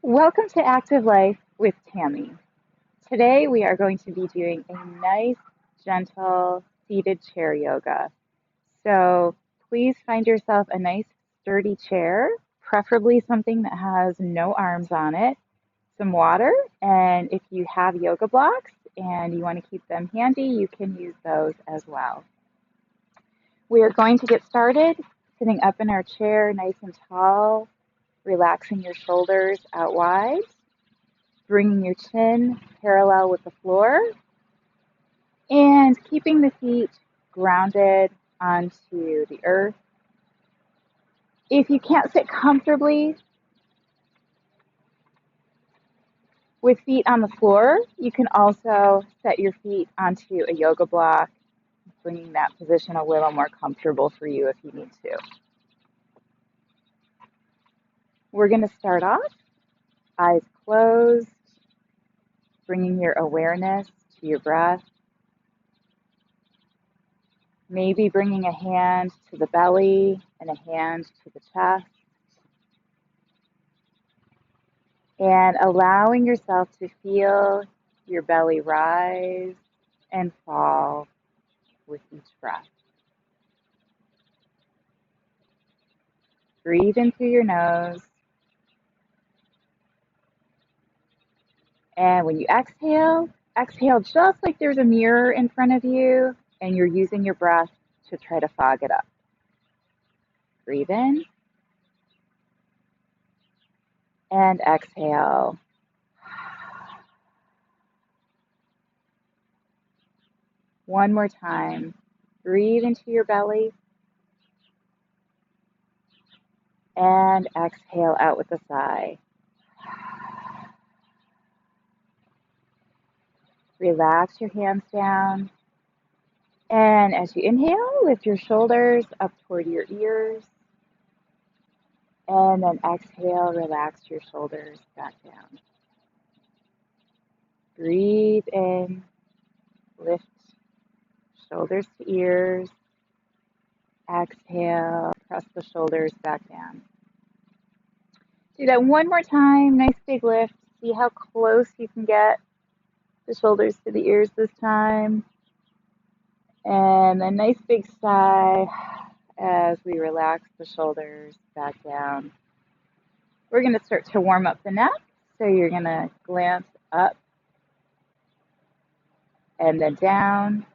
Welcome to Active Life with Tammy. Today we are going to be doing a nice, gentle, seated chair yoga. So please find yourself a nice, sturdy chair, preferably something that has no arms on it, some water, and if you have yoga blocks and you want to keep them handy, you can use those as well. We are going to get started sitting up in our chair nice and tall, relaxing your shoulders out wide, bringing your chin parallel with the floor, and keeping the feet grounded onto the earth. If you can't sit comfortably with feet on the floor, you can also set your feet onto a yoga block, bringing that position a little more comfortable for you if you need to. We're going to start off, eyes closed, bringing your awareness to your breath. Maybe bringing a hand to the belly and a hand to the chest. And allowing yourself to feel your belly rise and fall with each breath. Breathe in through your nose. And when you exhale, exhale just like there's a mirror in front of you and you're using your breath to try to fog it up. Breathe in and exhale. One more time. Breathe into your belly and exhale out with a sigh. Relax your hands down. And as you inhale, lift your shoulders up toward your ears. And then exhale, relax your shoulders back down. Breathe in, lift shoulders to ears. Exhale, press the shoulders back down. Do that one more time, nice big lift. See how close you can get the shoulders to the ears this time. And a nice big sigh as we relax the shoulders back down. We're going to start to warm up the neck. So you're going to glance up and then down,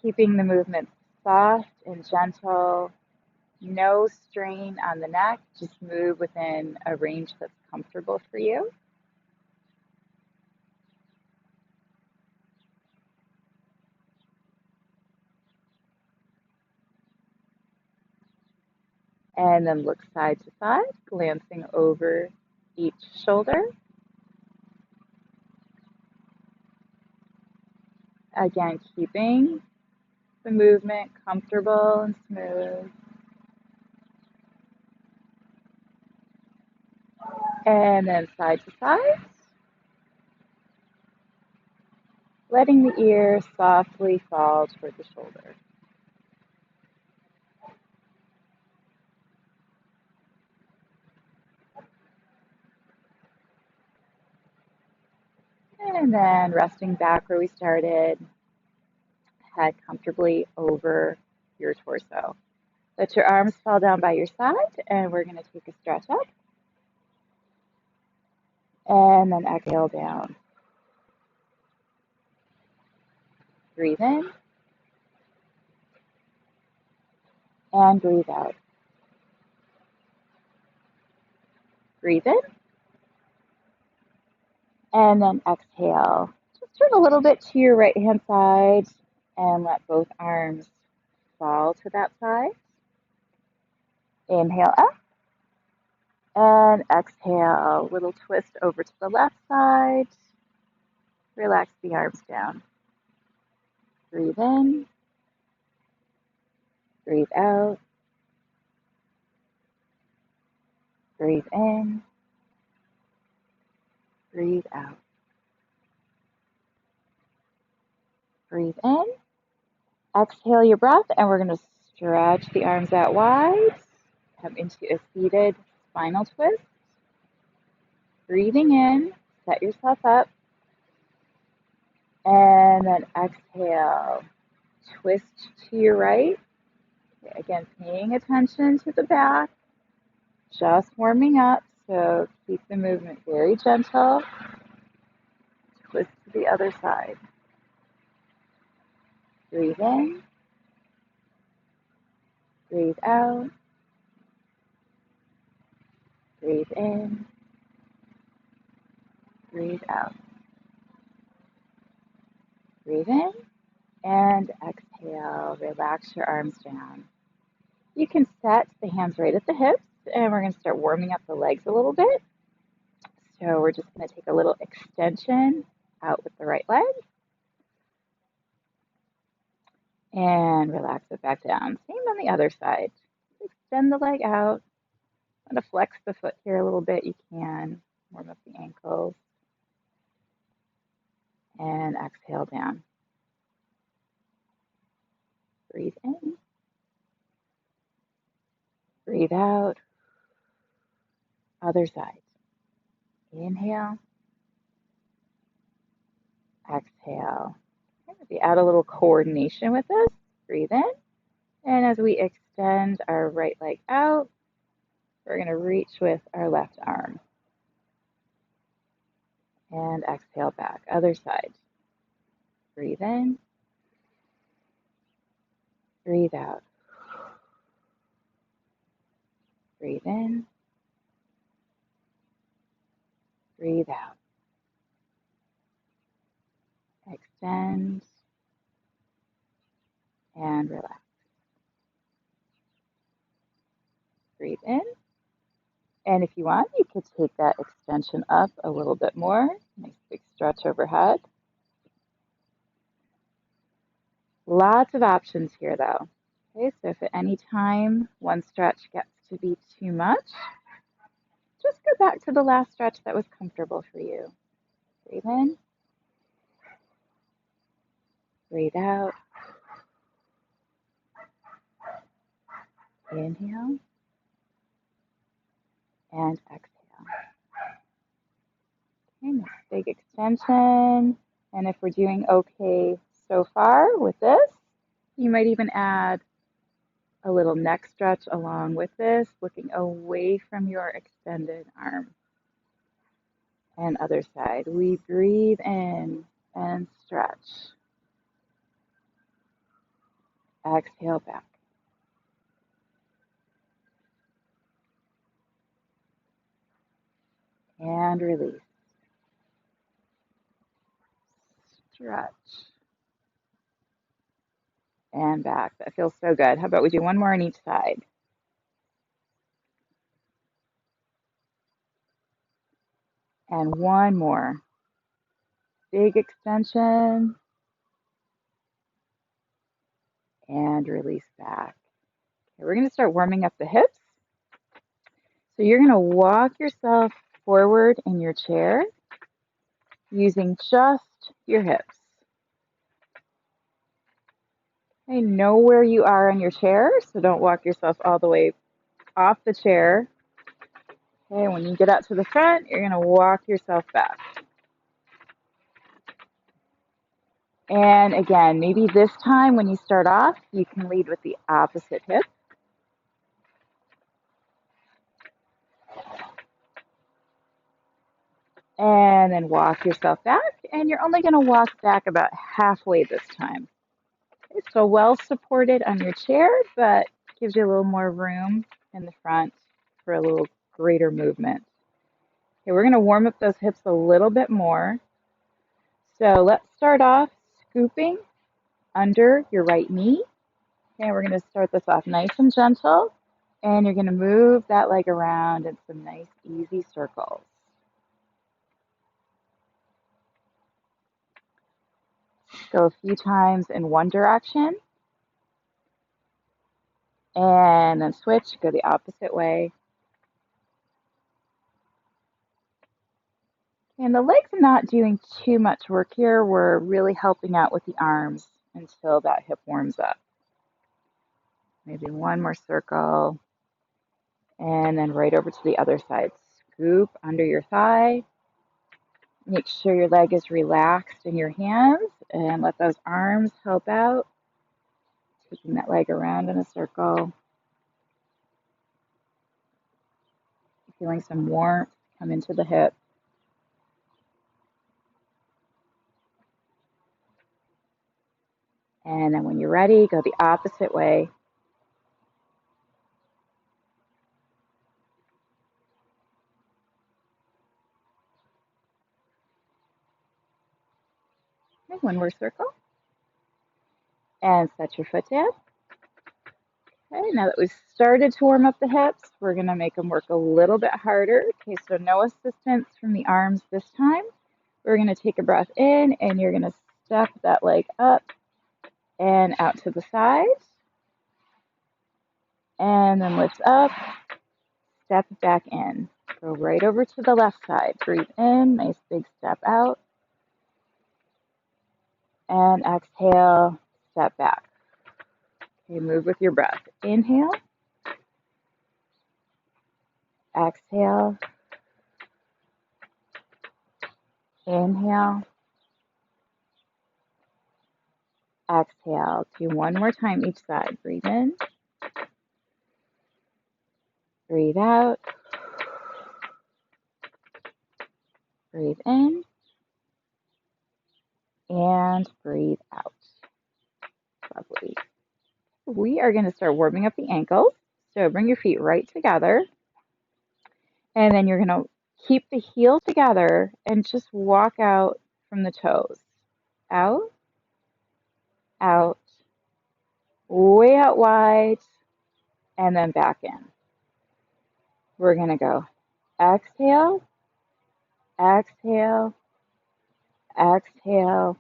keeping the movement soft and gentle. No strain on the neck. Just move within a range that's comfortable for you. And then look side to side, glancing over each shoulder. Again, keeping the movement comfortable and smooth. And then side to side. Letting the ear softly fall toward the shoulder. And then resting back where we started, head comfortably over your torso. Let your arms fall down by your side, and we're going to take a stretch up. And then exhale down. Breathe in. And breathe out. Breathe in. And then exhale. Just turn a little bit to your right hand side and let both arms fall to that side. Inhale up. And exhale. Little twist over to the left side. Relax the arms down. Breathe in. Breathe out. Breathe in. Breathe out. Breathe in. Exhale your breath, and we're going to stretch the arms out wide. Come into a seated spinal twist. Breathing in, set yourself up, and then exhale. Twist to your right. Again, paying attention to the back, just warming up, so keep the movement very gentle. Twist to the other side. Breathe in, breathe out, breathe in, breathe out. Breathe in and exhale. Relax your arms down. You can set the hands right at the hips, and we're going to start warming up the legs a little bit. So we're just going to take a little extension out with the right leg and relax it back down. Same on the other side. Extend the leg out. Want to flex the foot here a little bit, you can. Warm up the ankles. And exhale down. Breathe in. Breathe out. Other side. Inhale. Exhale. Maybe add a little coordination with this. Breathe in. And as we extend our right leg out, we're going to reach with our left arm. And exhale back. Other side. Breathe in. Breathe out. Breathe in. Breathe out. Extend. And relax. Breathe in. And if you want, you could take that extension up a little bit more. Nice big stretch overhead. Lots of options here though. Okay, so if at any time one stretch gets to be too much, just go back to the last stretch that was comfortable for you. Breathe in. Breathe out. Inhale. And exhale. Okay, nice big extension. And if we're doing okay so far with this, you might even add a little neck stretch along with this, looking away from your extended arm. And other side. We breathe in and stretch. Exhale back. And release. Stretch. And back. That feels so good. How about we do one more on each side? And one more. Big extension. And release back. Okay, we're going to start warming up the hips. So you're going to walk yourself forward in your chair using just your hips. Okay, know where you are on your chair, so don't walk yourself all the way off the chair. Okay, when you get out to the front, you're going to walk yourself back. And again, maybe this time when you start off, you can lead with the opposite hip. And then walk yourself back, and you're only going to walk back about halfway this time. Okay, so well supported on your chair, but gives you a little more room in the front for a little greater movement. Okay, we're going to warm up those hips a little bit more. So let's start off scooping under your right knee. Okay, we're going to start this off nice and gentle, and you're going to move that leg around in some nice easy circles. Go a few times in one direction, and then switch, go the opposite way. And the legs are not doing too much work here. We're really helping out with the arms until that hip warms up. Maybe one more circle, and then right over to the other side. scoop under your thigh. Make sure your leg is relaxed in your hands and let those arms help out. Taking that leg around in a circle. Feeling some warmth come into the hip. And then when you're ready, go the opposite way. Okay, one more circle. And set your foot down. Okay, now that we've started to warm up the hips, we're going to make them work a little bit harder. Okay, so no assistance from the arms this time. We're going to take a breath in, and you're going to step that leg up and out to the side. And then lift up, step back in. Go right over to the left side. Breathe in, nice big step out. And exhale, step back. Okay, move with your breath. Inhale, exhale, inhale, exhale. Do one more time each side. Breathe in, breathe out, breathe in, and breathe out. Lovely. We are going to start warming up the ankles. So bring your feet right together. And then you're going to keep the heel together and just walk out from the toes. Out, out, way out wide, and then back in. We're going to go exhale, exhale, exhale,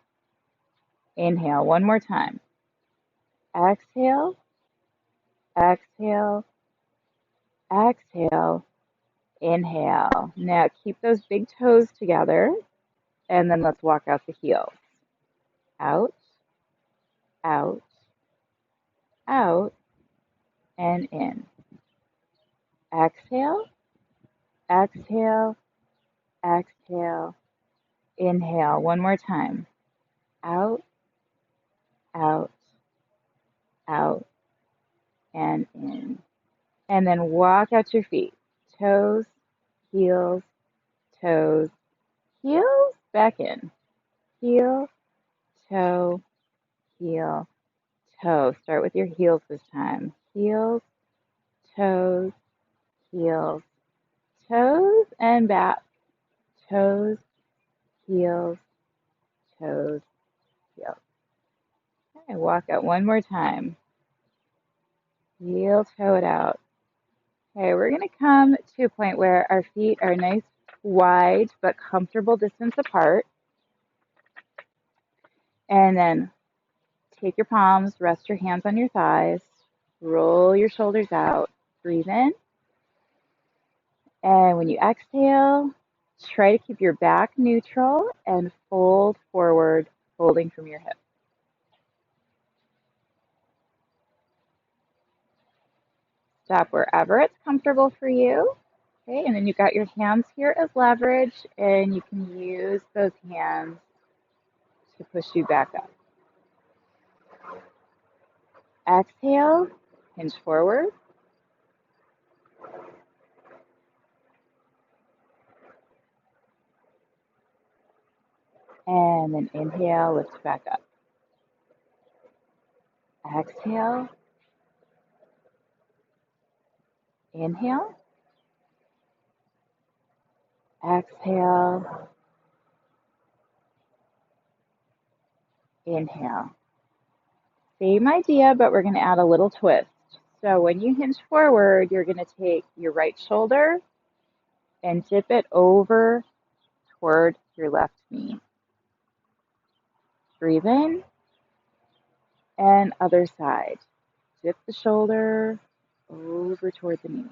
inhale. One more time. Exhale, exhale, exhale, inhale. Now keep those big toes together, and then let's walk out the heels. Out, out, out, and in. Exhale, exhale, exhale, inhale. One more time. Out, out, out, and in. And then walk out your feet. Toes, heels, toes, heels, back in. Heel, toe, heel, toe. Start with your heels this time. Heels, toes, heels, toes, and back. Toes, heels, toes, heels. Okay, walk out one more time. Heel, toe it out. Okay, we're going to come to a point where our feet are nice, wide, but comfortable distance apart. And then take your palms, rest your hands on your thighs, roll your shoulders out, breathe in. And when you exhale, try to keep your back neutral and fold forward, folding from your hips. Stop wherever it's comfortable for you. Okay, and then you've got your hands here as leverage, and you can use those hands to push you back up. Exhale, hinge forward. And then inhale, lift back up. Exhale, inhale, exhale, inhale. Same idea, but we're going to add a little twist. So when you hinge forward, you're going to take your right shoulder and dip it over toward your left knee. Breathe in, and other side. Dip the shoulder over toward the knee.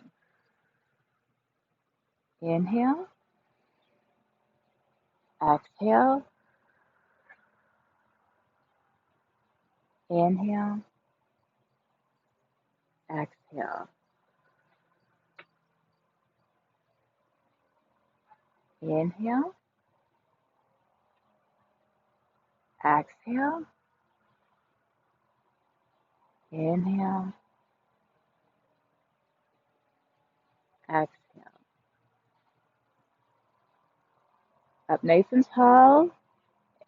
Inhale, exhale, inhale, exhale. Inhale, exhale, inhale, exhale. Up nice and tall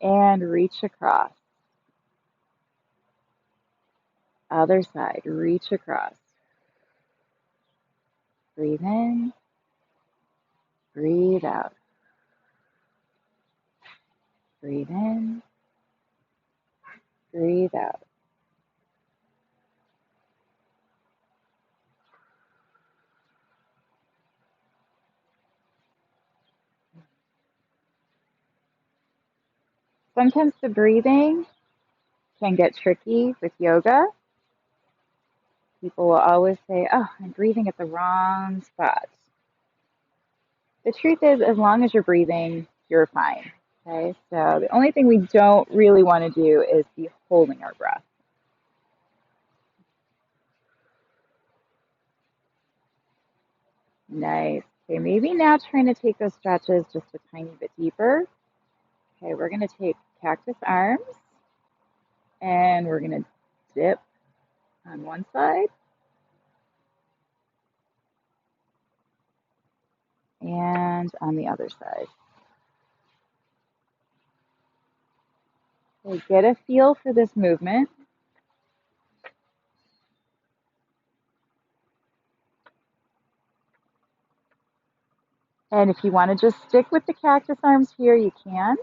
and reach across. Other side, reach across. Breathe in, breathe out. Breathe in, breathe out. Sometimes the breathing can get tricky with yoga. People will always say, oh, I'm breathing at the wrong spot. The truth is, as long as you're breathing, you're fine. Okay, so the only thing we don't really want to do is be holding our breath. Nice. Okay, maybe now trying to take those stretches just a tiny bit deeper. Okay, we're going to take cactus arms and we're going to dip on one side and on the other side. Okay, get a feel for this movement. And if you want to just stick with the cactus arms here, you can.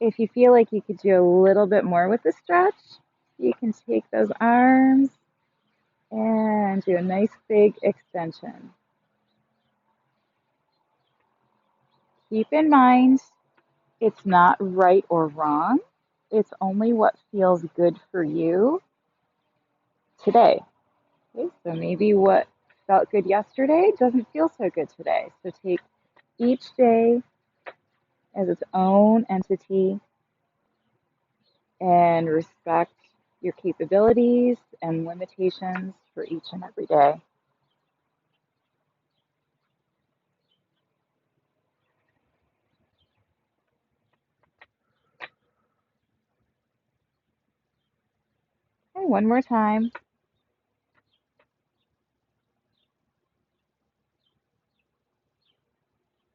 If you feel like you could do a little bit more with the stretch, you can take those arms and do a nice big extension. Keep in mind, it's not right or wrong. It's only what feels good for you today. Okay, so maybe what felt good yesterday doesn't feel so good today. So take each day as its own entity and respect your capabilities and limitations for each and every day. Okay, one more time.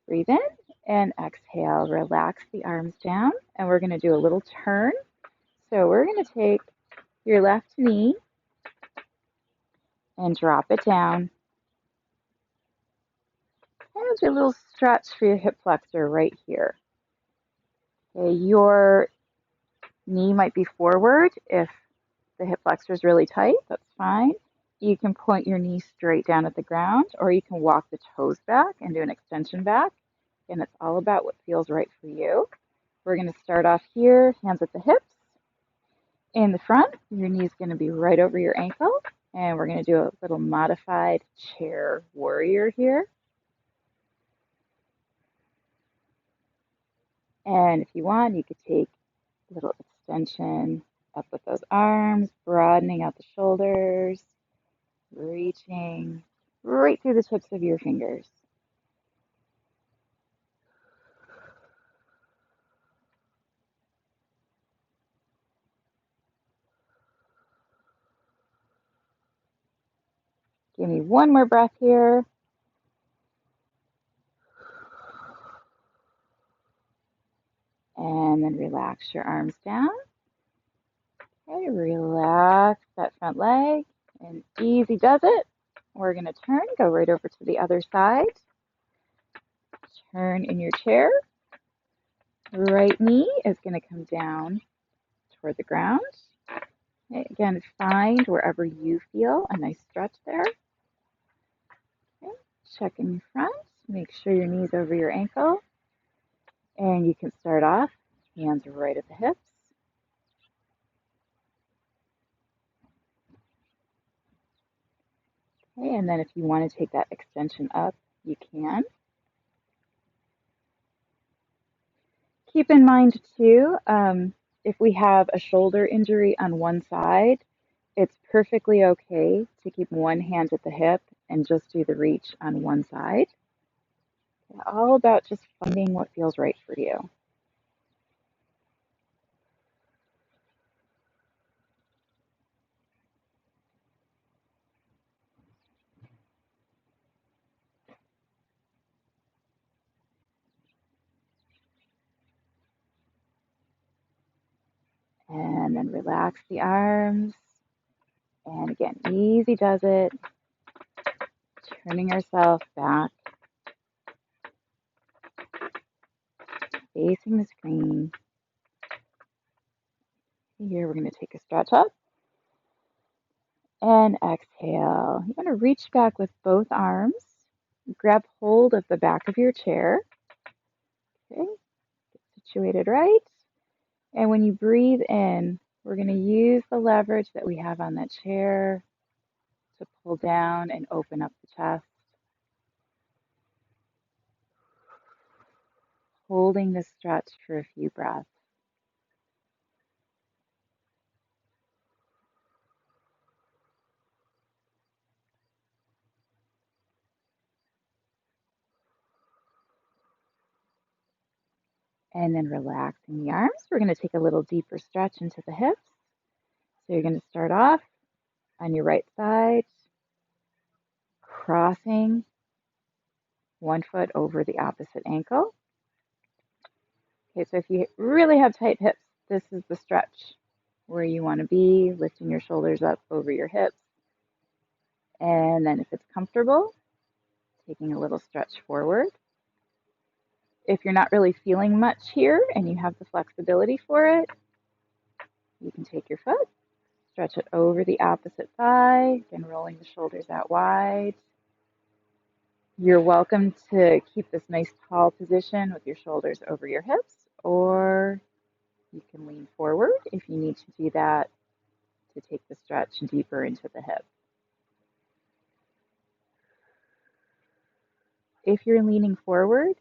Breathe in and exhale. Relax the arms down, and we're going to do a little turn. So we're going to take your left knee and drop it down. And do a little stretch for your hip flexor right here. Okay, your knee might be forward. If the hip flexor is really tight, that's fine. You can point your knee straight down at the ground, or you can walk the toes back and do an extension back. And it's all about what feels right for you. We're going to start off here, hands at the hips. In the front, your knee is going to be right over your ankle. And we're going to do a little modified chair warrior here. And if you want, you could take a little extension up with those arms, broadening out the shoulders, reaching right through the tips of your fingers. Give me one more breath here. And then relax your arms down. Okay, relax that front leg. And easy does it. We're going to turn, go right over to the other side. Turn in your chair. Right knee is going to come down toward the ground. Okay, again, find wherever you feel a nice stretch there. Okay, check in front. Make sure your knee's over your ankle. And you can start off, hands right at the hips. Okay, and then if you want to take that extension up, you can. Keep in mind too, if we have a shoulder injury on one side, it's perfectly okay to keep one hand at the hip and just do the reach on one side. all about just finding what feels right for you. And then relax the arms. And again, easy does it. Turning ourselves back, facing the screen. Here, we're going to take a stretch up and exhale. You want to reach back with both arms. Grab hold of the back of your chair. Okay, get situated right. And when you breathe in, we're going to use the leverage that we have on that chair to pull down and open up the chest, holding the stretch for a few breaths. And then relaxing the arms. We're going to take a little deeper stretch into the hips. So you're going to start off on your right side, crossing one foot over the opposite ankle. Okay, so if you really have tight hips, this is the stretch where you want to be, lifting your shoulders up over your hips. And then if it's comfortable, taking a little stretch forward. If you're not really feeling much here and you have the flexibility for it, you can take your foot, stretch it over the opposite thigh, again rolling the shoulders out wide. You're welcome to keep this nice tall position with your shoulders over your hips, or you can lean forward if you need to do that to take the stretch deeper into the hip. If you're leaning forward,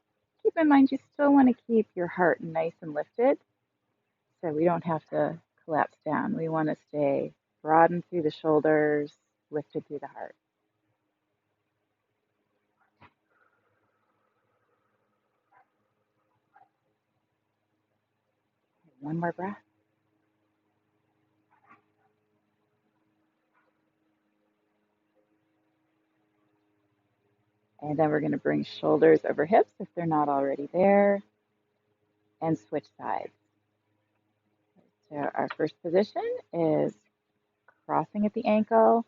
keep in mind you still want to keep your heart nice and lifted, so we don't have to collapse down. We want to stay broadened through the shoulders, lifted through the heart. One more breath. And then we're going to bring shoulders over hips if they're not already there, and switch sides. So our first position is crossing at the ankle,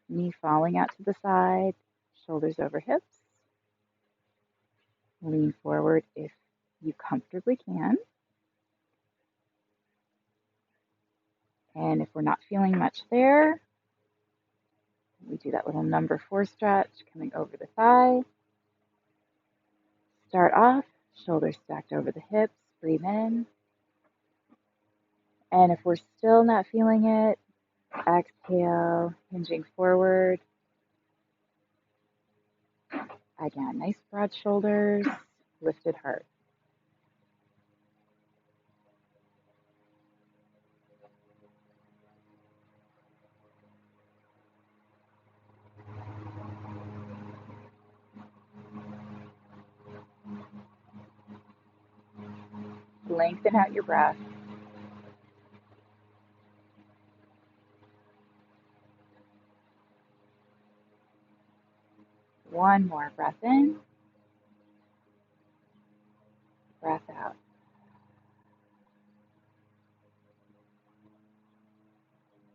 knee falling out to the side, shoulders over hips. Lean forward if you comfortably can. And if we're not feeling much there, we do that little number 4 stretch coming over the thigh. Start off, shoulders stacked over the hips, breathe in. And if we're still not feeling it, exhale, hinging forward. Again, nice broad shoulders, lifted heart. Lengthen out your breath. One more breath in, breath out.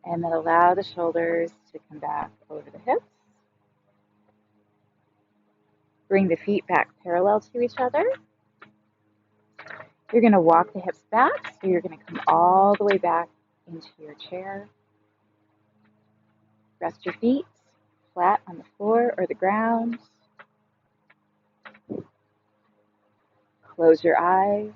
And then allow the shoulders to come back over the hips. Bring the feet back parallel to each other. You're going to walk the hips back, so you're going to come all the way back into your chair. Rest your feet flat on the floor or the ground. Close your eyes.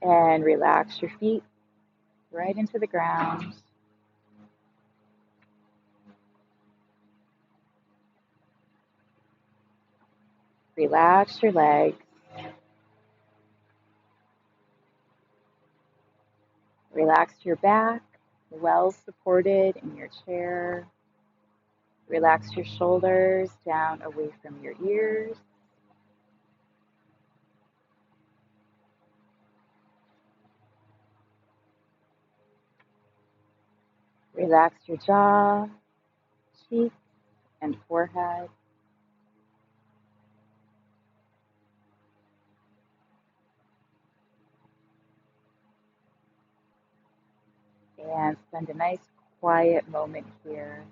And relax your feet right into the ground. Relax your legs. Relax your back, well supported in your chair. Relax your shoulders down away from your ears. Relax your jaw, cheeks, and forehead. And spend a nice quiet moment here.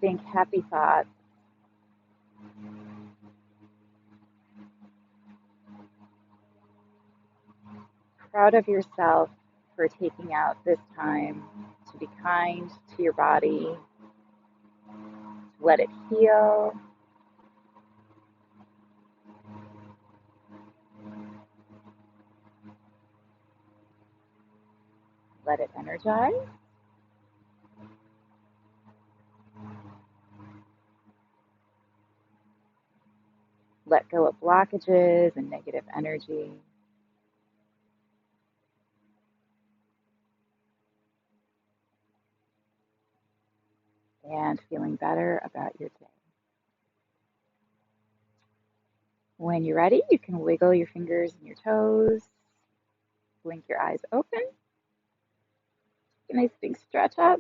Think happy thoughts. Proud of yourself for taking out this time to be kind to your body, to let it heal, let it energize. Let go of blockages and negative energy. And feeling better about your day. When you're ready, you can wiggle your fingers and your toes, blink your eyes open, a nice big stretch up,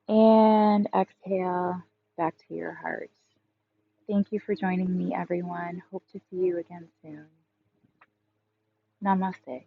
and exhale back to your heart. Thank you for joining me, everyone. Hope to see you again soon. Namaste.